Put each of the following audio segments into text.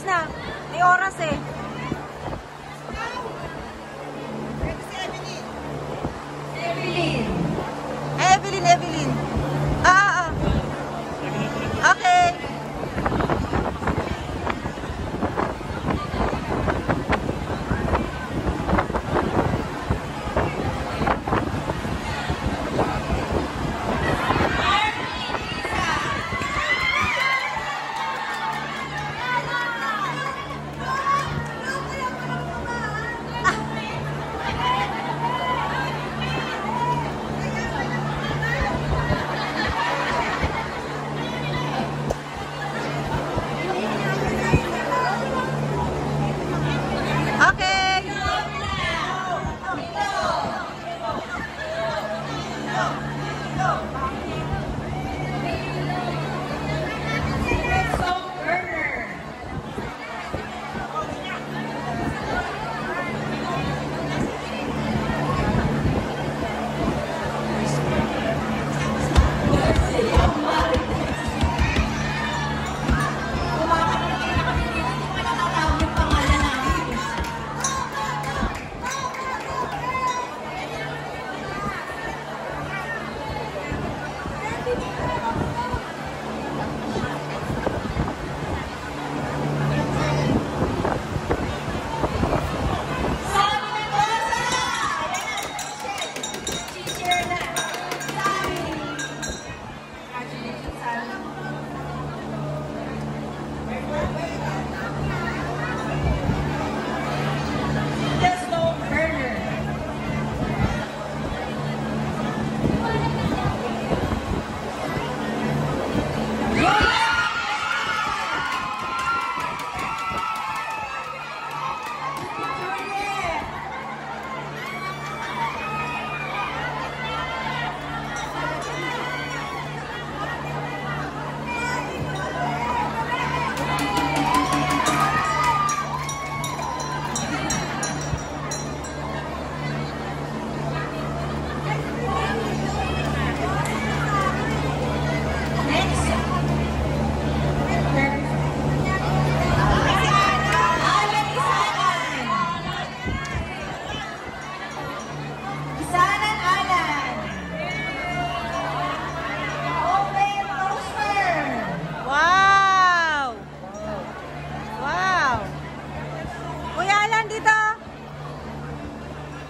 na. May oras eh. Evelyn.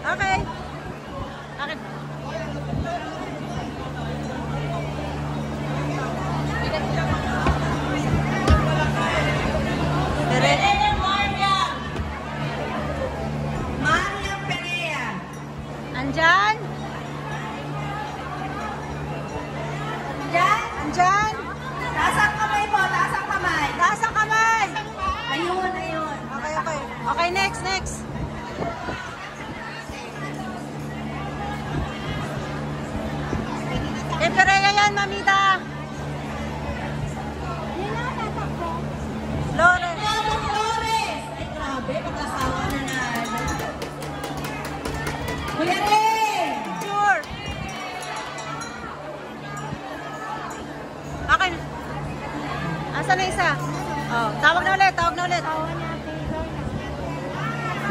Okay. Andyan? Taas ang kamay po, taas ang kamay. Taas ang kamay. Ayun. Okay. Okay, next. Pereya yan, mamita. Flores. Ay, grabe, pagkasawa na na. Kuya Ray! Sure. Okay. Asa na isa? Oh, tawag na ulit.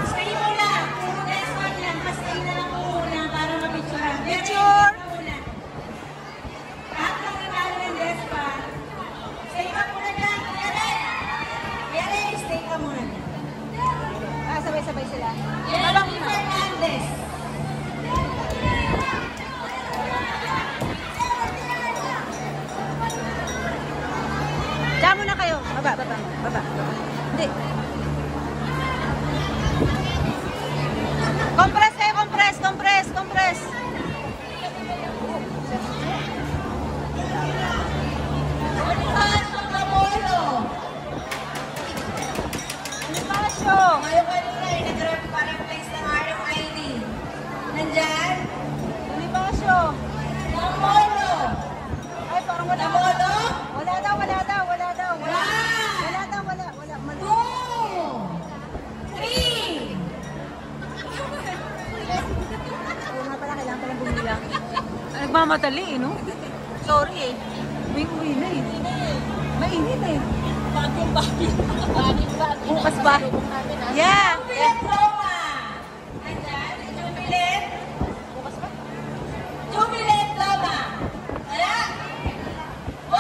Stay mo lang. Next one lang. Stay na lang muna para mapicturean. Picture. Tatlong nanalo ng Despa. Stay ka muna dyan. Kuya Ray, stay ka muna. Sabay-sabay sila. Jelly Fernandez. Diyan muna kayo. Baba. Hindi. Compress kayo, compress. Pasyo. Ngayon kanina ay nag-replace ng RFID. Nandyan? Pasyo. Namolo. Ay, parang wala. Namolo? Wala daw. One. Wala. 2. 3. Oo nga pala, kailangan palang bumilang. Nagmamadali no? Sorry eh. Uwi na eh. Mainit eh. Bukas ba? Yeah. Jubilant Loma. Andyan, Jubilant. Jubilant Loma. Wala. 1,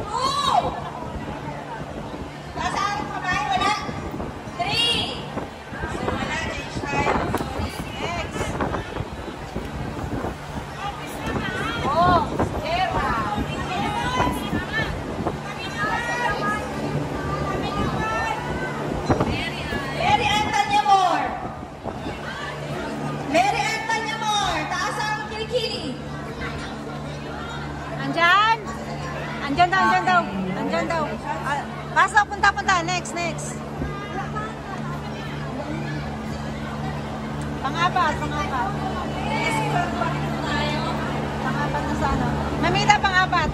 2. Taas ang kamay, wala. 3. So, wala, change time. Next. Oh, Sarah. Mary Antonia Moore. Mary Antonia Moore. Taas ang kilikili. Andyan. Andyan daw, andyan daw. Andyan daw. Ah, pasok, punta, punta. Next, next. Pang-apat, pang-apat. Pang-apat na sana. Mamita, pang-apat.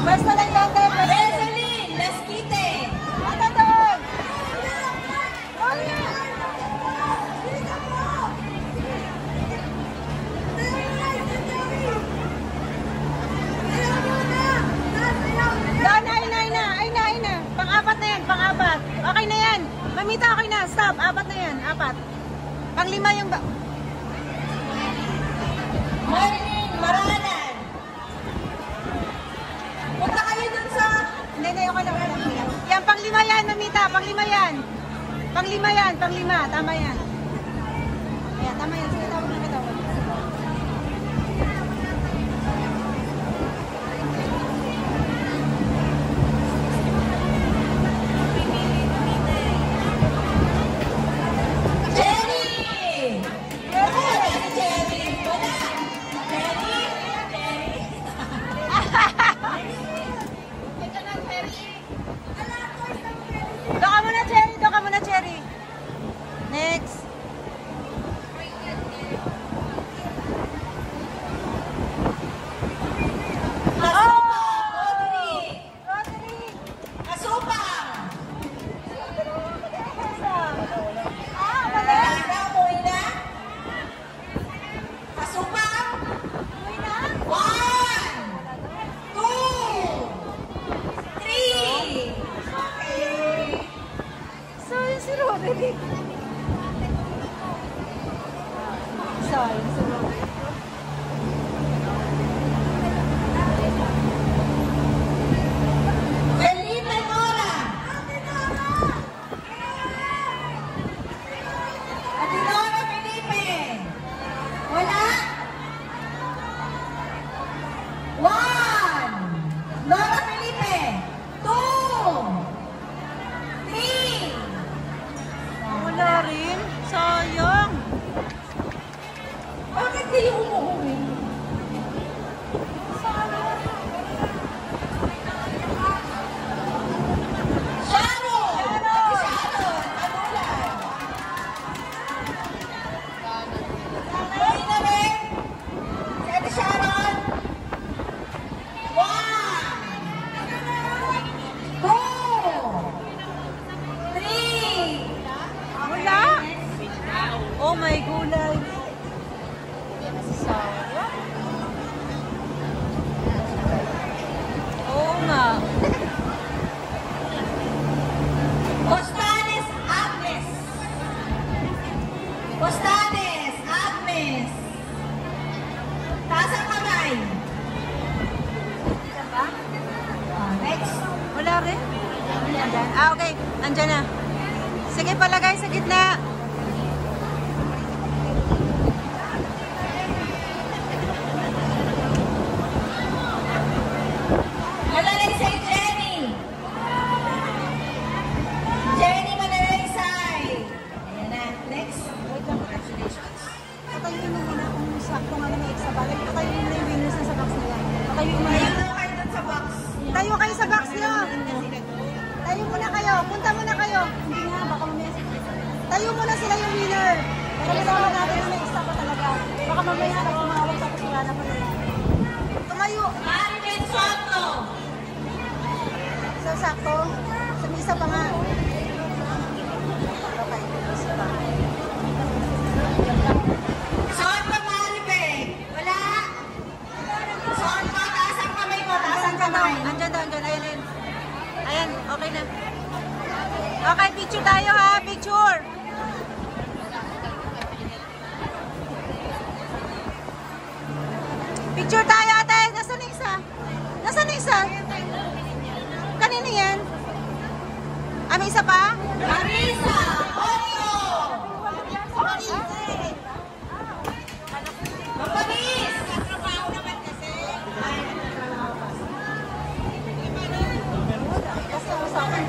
Basta lang lang tayo. Rosaline Lasquite. Ano doon? Doon, ay na. Pang-apat na yan, pang-apat. Okay na yan. Mamita, okay na. Stop. Apat na yan, apat. Pang-lima yung... Marilyn Maranan. Punta kayo dun sa... Hindi, okay lang. Yan, pang-lima yan, mamita. Pang-lima yan. Pang-lima yan, pang-lima. Tama yan. Ayan, tama yan. Sige, tawag na katawag. Jenny! Wala si Jenny. Wala. Jenny? Jenny? Doon ka muna, Cherry. Doon ka muna, Cherry. Next. Asupang! Roderick! Roderick. Asupang! Ah, mali. Lara, umuwi na? Asupang? 1, 2, 3. Okay. So, yun si Roderick. So, yun si Roderick. Felipe Mora. Adinora Felipe. Wala. 1. Nora Felipe. 2, 3. Wala rin. Sayang. Bakit kayo umuwi? Sharon! Sharon! Anulan! Umuwi na rin? Si Ate Sharon? 1, 2, 3. Wala. Oh my gulay. Sayang. Oo nga. Costales Agnes. Costales Agnes. Taas ang kamay. Next. Wala rin? Andyan. Ah, okay. Andyan na. Sige, palagay sa gitna. Manalaysay Jenny. Jenny Manalaysay. Ayan na. Next. Wait lang, congratulations. Patayin mo muna kung sakto nga na may extra balik. Patayin mo muna yung winners na sa box nila. Patayin mo muna. Ayun na kayo dun sa box. Tayo kayo sa box nyo. Tayo muna kayo. Punta muna kayo. Hindi nga, baka mamaya. Tayo muna sila yung winner. Para malaman natin na may extra pa talaga. Baka mamaya na tumawag tapos wala na pa nila. Tumayo. Marvin Soto. So, sakto. Sa misa pa nga. Okay. Isa pa. Soto Maribel. Wala. Soto, taas ang kamay mo. daw. Andyan daw. Ayan. Ayan, okay na. Okay, picture tayo ha. Picture. Picture tayo ate. Nasaan na isa? Nasaan na isa? Kanina yan? Ah, may isa pa? Marisa! Oreo! Mapalis! Katrabaho naman kasi. Kasi ako sa akin.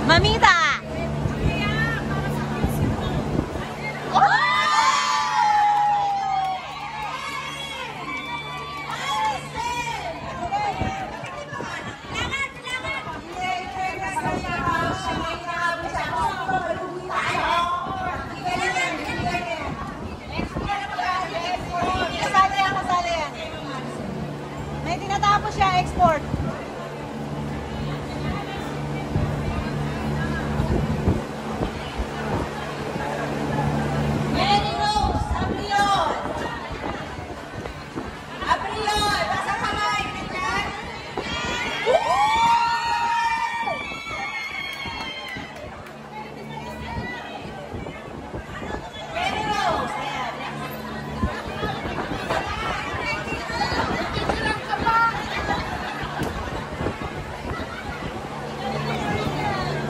Mamita! May tinatapos siya, export.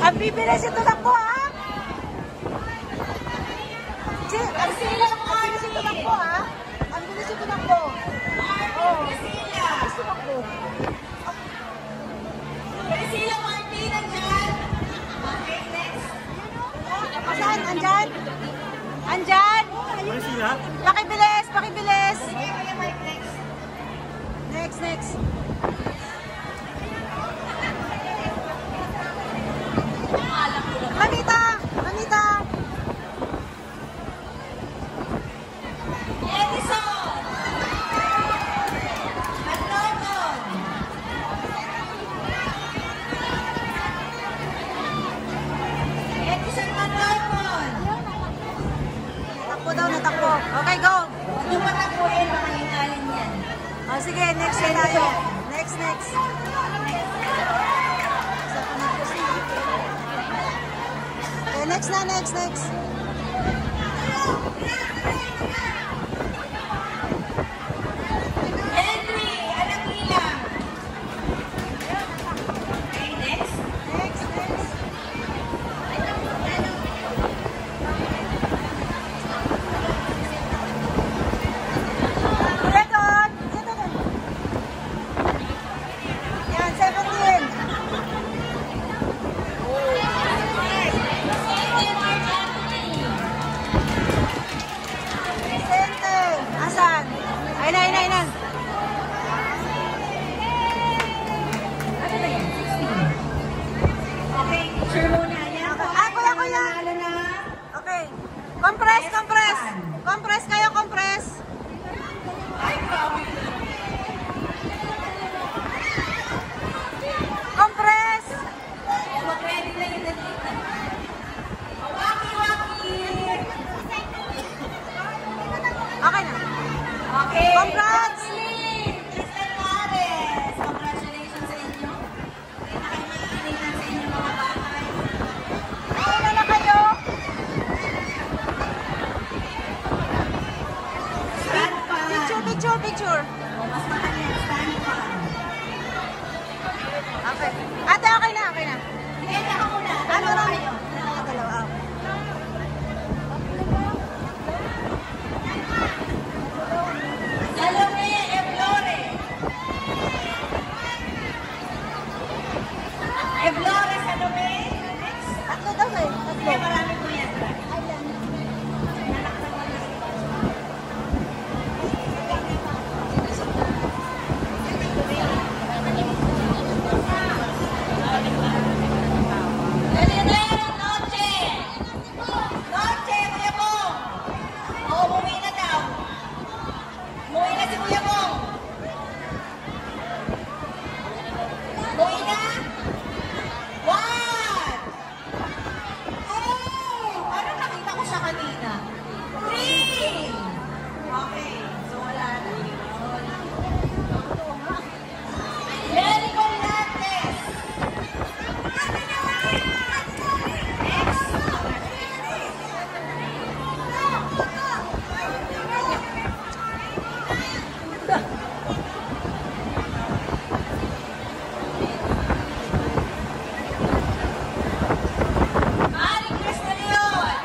Ang bibilis ito lang po, ha? Ang bilis ito lang po, ha? Ang bilis ito lang po. Oh. Gusto ko po. Priscilla Martin, andyan. Okay, next. Saan? Andyan? Andyan? Priscilla? Pakibilis, pakibilis. Okay, Mike, next. Next. Manita! Edison! Manloton! Edison Manloton! Natakbo. Okay, go. Huwag niyo patapuin, makalingalin yan. Oh, sige, next na tayo. Next. Okay, next na. Henry, anak nilang. Okay, next. Next. Kuya Don. Yan, 17. Picture muna. Yan po. Okay. Ah, kuya, kuya. Nanalo na. Okay. Compress, compress. Compress kayo, compress. Ay, grabe. Compress. Mag-ready na yung dito. Waki-waki. Okay na. Okay. Congrats! Kristen Juarez. Congratulations sa inyo. Hindi na kayo mag-iinitan sa inyong mga bahay. Una na kayo. Stand pan. Picture, picture, picture. O, mas mahal stand pan. Okay. Ate, okay na, okay na. Sige, ako muna. Ano Dalawa na? kayo. Dalawa. Salome Eblore. Eblore, Salome. Next. Tatlo daw eh. Sige, Tatlo. marami po yan. Noche! Noche, Kuya Bong! Oo, umuwi na daw. Umuwi na si Kuya Bong. Umuwi na? One! Two! Parang nakita ko siya kanina. Three! Okay, so wala na. Lenny Colantes! Mari Chris De Leon!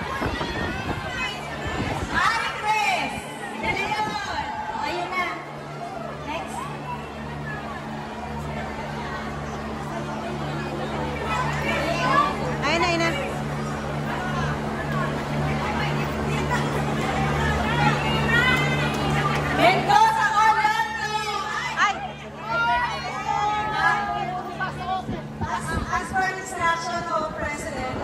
Mari Chris De Leon! Ayun na. Next. Ayun na, ayun na. Mendoza Orlando! Ay! As per instruction of President,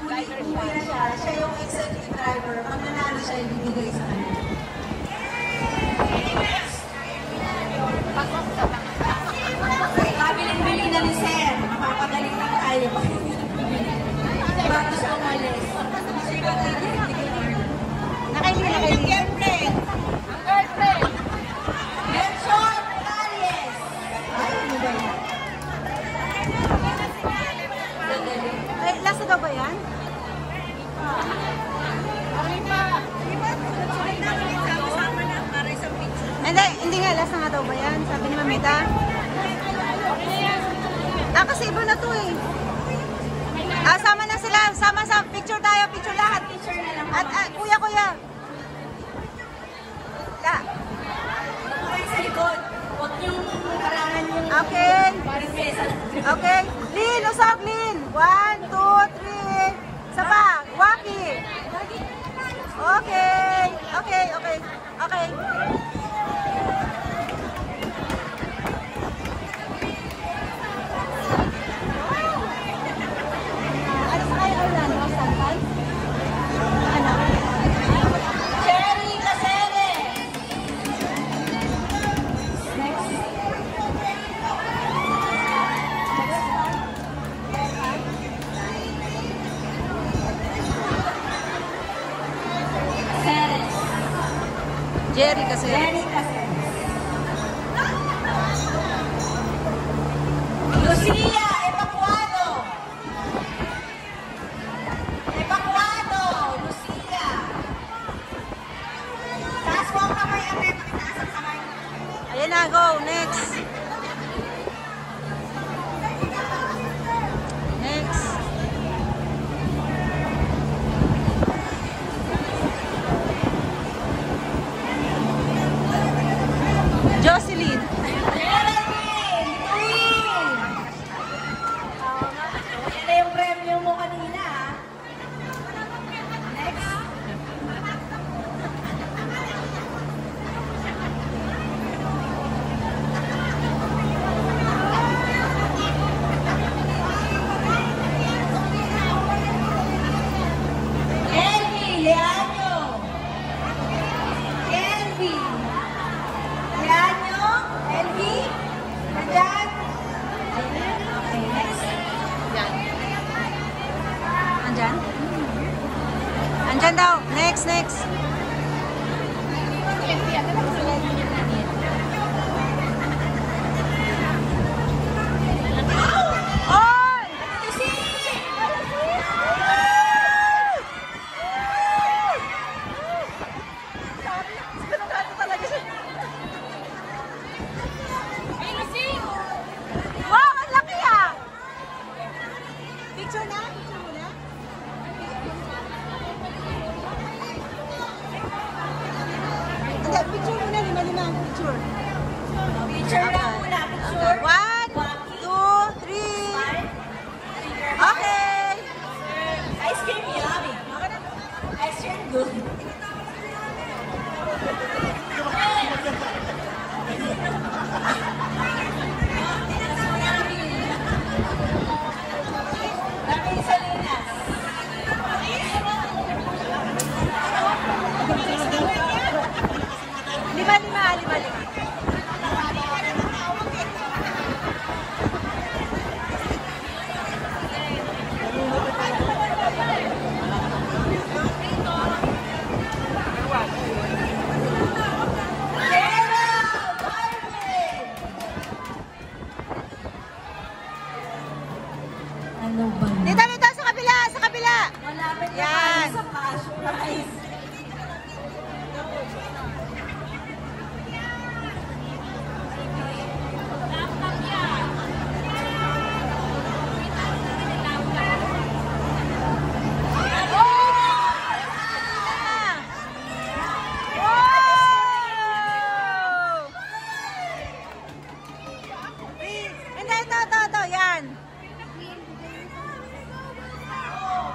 kasi umuwi na siya, siya yung executive driver, pag nanalo siya, ibibigay sa kanya. Kabiling-bili na ni Sir, mapapagaling lang tayo. Bago siya umalis. Nakaili, nakaili. Girlfriend! Ang girlfriend! Nelson Reyes! Ay, ano ba yan? Ay, last na daw ba yan? Hindi nga, last na nga daw ba yan? Sabi ni Mamita. Ah, kasi iba na to eh. Ah, sama na sila. Sama sa picture tayo, picture lahat. Picture na lang. At kuya, kuya. La. Ay, sa likod. Huwag niyong karangan yung Okay. paring mesa. Okay. Lin, usap, Lin. 1, 2, 3. Isa pa. Waki. Okay. Okay, okay. Okay. Ano sa kayo, Orlando? Sangkal? Ano? Cherry Casere! Next. Ceres. Jerry kasi. Cherry Casere. Lucia Evacuado. Evacuado. Lucia. Taas mo ang kamay, Ate. Pakitaas ang kamay. Ayan na, go. Next. Next. Andyan daw. Next, next. Picture na? Picture mo na? Hindi, picture mo na. Lima-lima ang picture. Picture lang muna. Picture. 1, 2, 3. Okay. Ice cream yummy. Ice cream good. Ano ba? Dito, dito, sa kabila, sa kabila. Malapit na Yan. tayo sa cash prize. Hindi, ito, yan.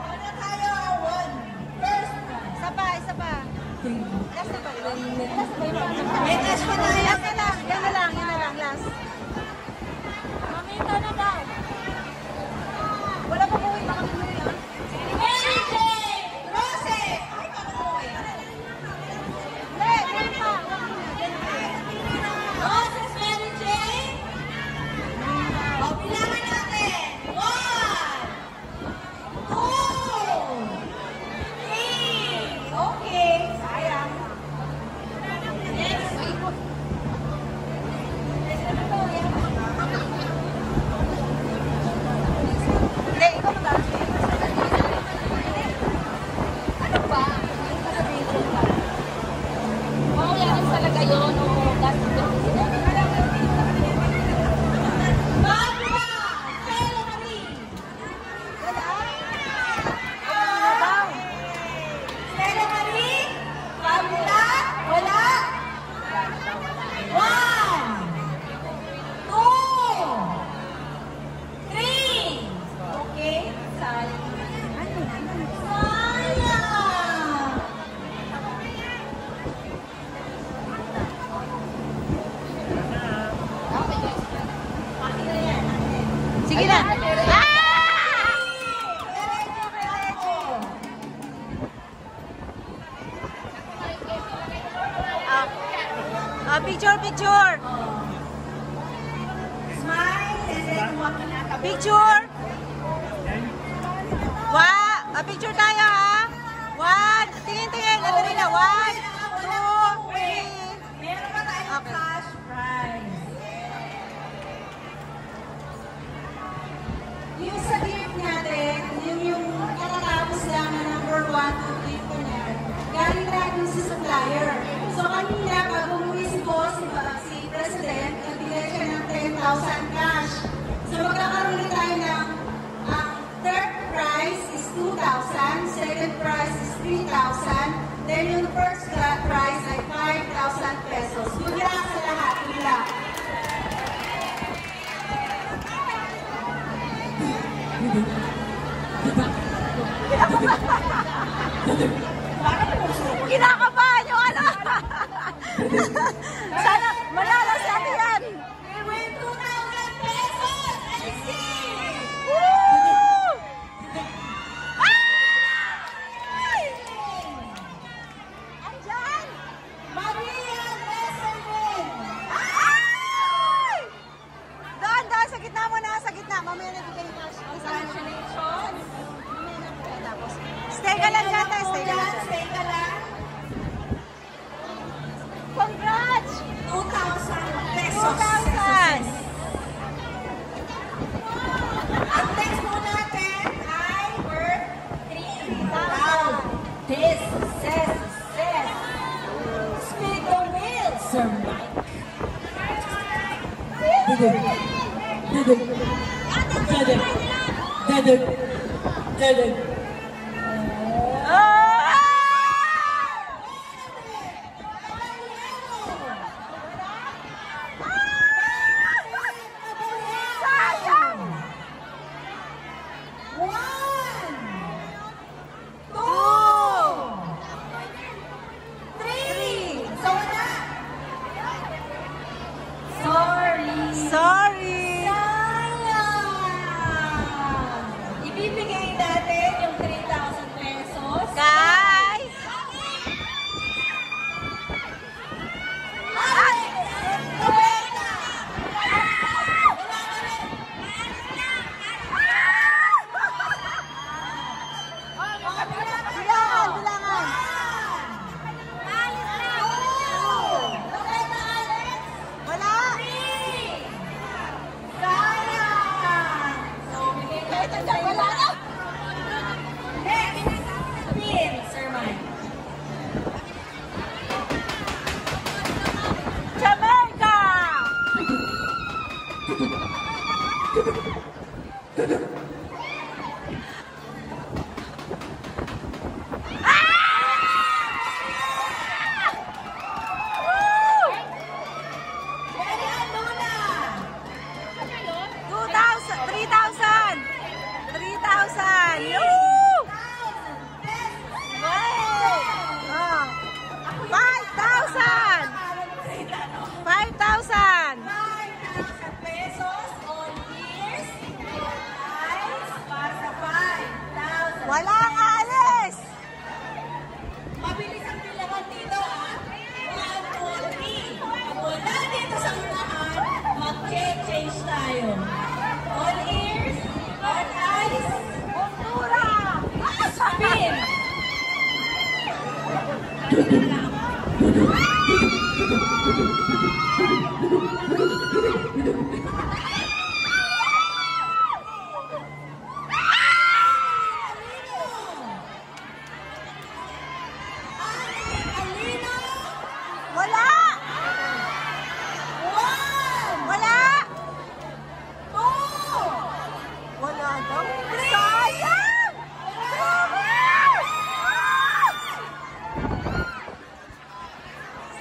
Ano tayo? One. First prize. Isa pa, isa pa. Last na ba yun? Last ba yun? May cash pa tayo. Last na lang, yan na lang, last. Mamita na daw. Wala pa buhay pa kami muli, ha? Mary Jane! Rose! Ay, kakuha. Hindi, pa. Roses, Mary Jane! O, bilangan natin. 1, 2, 3. Okay. Sayang. Yes. Hindi, ikaw ba? Ano ba? Oo, yan talaga yun. Oo, that's the Barbara! Stella Marie! Ano daw? Stella Marie? Barbara? Wala? 1, 2, 3. Okay. Sayang. Sayang! Sige na. Picture, picture. Smile and then huwag ka na tabi. Picture. Picture tayo, ha? 1, tingin. Ito rin na. 1, 2, 3. Meron pa tayong Okay. cash prize. Yung sa gift natin, yung katatapos lang na number 1, 2, 3 po niya, galing natin sa supplier. So kanina, pag umuwi si boss, si President, nagbigay siya ng 10,000 cash. So magkakaroon na tayo ng third prize is 2,000, second prize is 3,000, then yung first prize ay 5,000 pesos. Good luck sa lahat. Good luck. Kinakabahan yung ano. Sana malala sa atin yan. We win 2,000 pesos! I see! Woo! Ay! Andyan! Maria Messervin! Ay! Doon, sa gitna mo na, sa gitna. Mamaya na bigay yung cash. Congratulations! Stay ka lang dyan, stay ka lang. Stay ka lang. Congrats! 2,000 pesos. 2,000! Ang next po natin ay worth 3,000. This says, spin the wheel, Sir Mike. Sorry! Ibibigay natin yung 3,000 pesos. Guys! Ay! Bilangan, bilangan! Wala! Spin, Sir Mike. Jamaica! Marian Luna. 2,000! 3,000! 3,000! Yoo! Wow! Ah. 5,000! 5,000! 5,000 pesos on ears, eyes, para 5,000. Walang alis! Mabilis ang bilangan dito, ah. 1, 2, 3. Pag wala dito sa unahan, mag-change tayo. On ears, on eyes, Hontura! spin. Alino, Wala! 1, Wala! 2, Wala daw. Sayang! Grabe!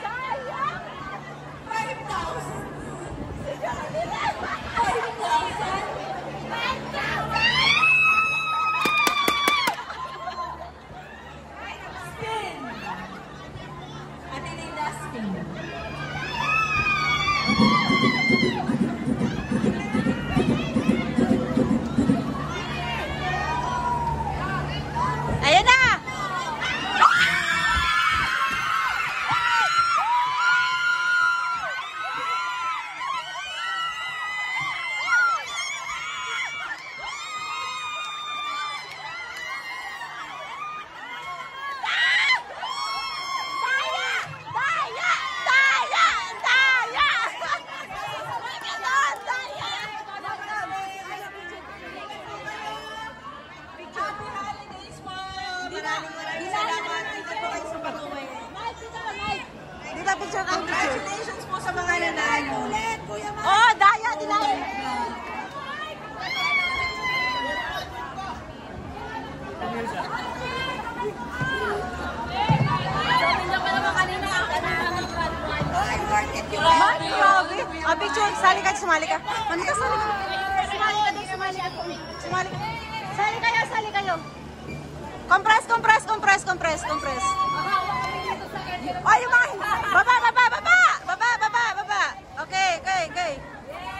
Sayang! 5,000. 5,000. Spin. Ate Linda, spin. Ayan na! Happy holidays, Mom! Maraming salamat. Dito po kayo sa pag-uwi. Dito picture kayo, picture. Congratulations po sa mga nanalo. Ulit, Kuya Mike. Oh, daya, dinaya. Ay, worth it yung Ay, grabe. Ah, picture, sali ka, sumali ka. Ano ka, sali ka? Sumali ka, sumali ka. Sumali ka. Sali kayo, sali kayo. Compress, compress, compress, compress, compress. Ay, yung mga... Baba, baba, baba! Baba, baba, baba. Okay, okay, okay.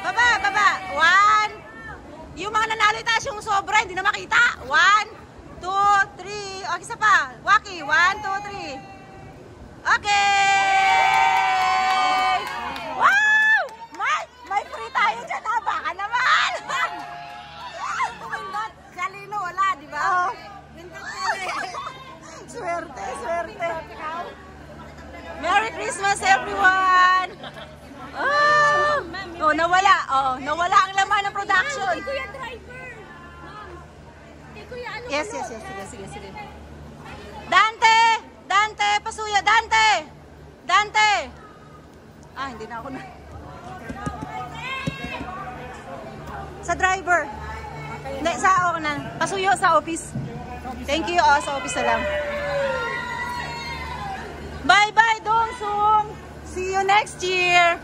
Baba, baba. 1. Yung mga nanalo taas yung sobra, hindi na makita. 1, 2, 3. Okay, isa pa. Waki, 1, 2, 3. Okay! Wow! May free tayo dyan, ha? Baka naman! Oh my God! Kalino, wala, di ba? Oo. Christmas, everyone! Oh, nawala. Oh, nawala ang laman ng production. Kuya driver. Ma'am. Kuya ano? Yes. Sige. Dante! Dante! Pasuya! Dante! Dante! Ah, hindi na ako na. Sa driver. Hindi, sa ako na. Pasuyo sa office. Thank you. Oh, sa office na lang. Bye-bye, Dongsung! See you next year!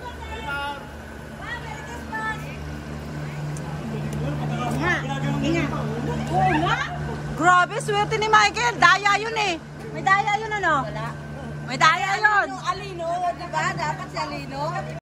Inga. Oo nga. Grabe, swerte ni Michael. Daya yun eh. May daya yun ano? Wala. May daya yun. Alino, di ba? Dapat si Alino.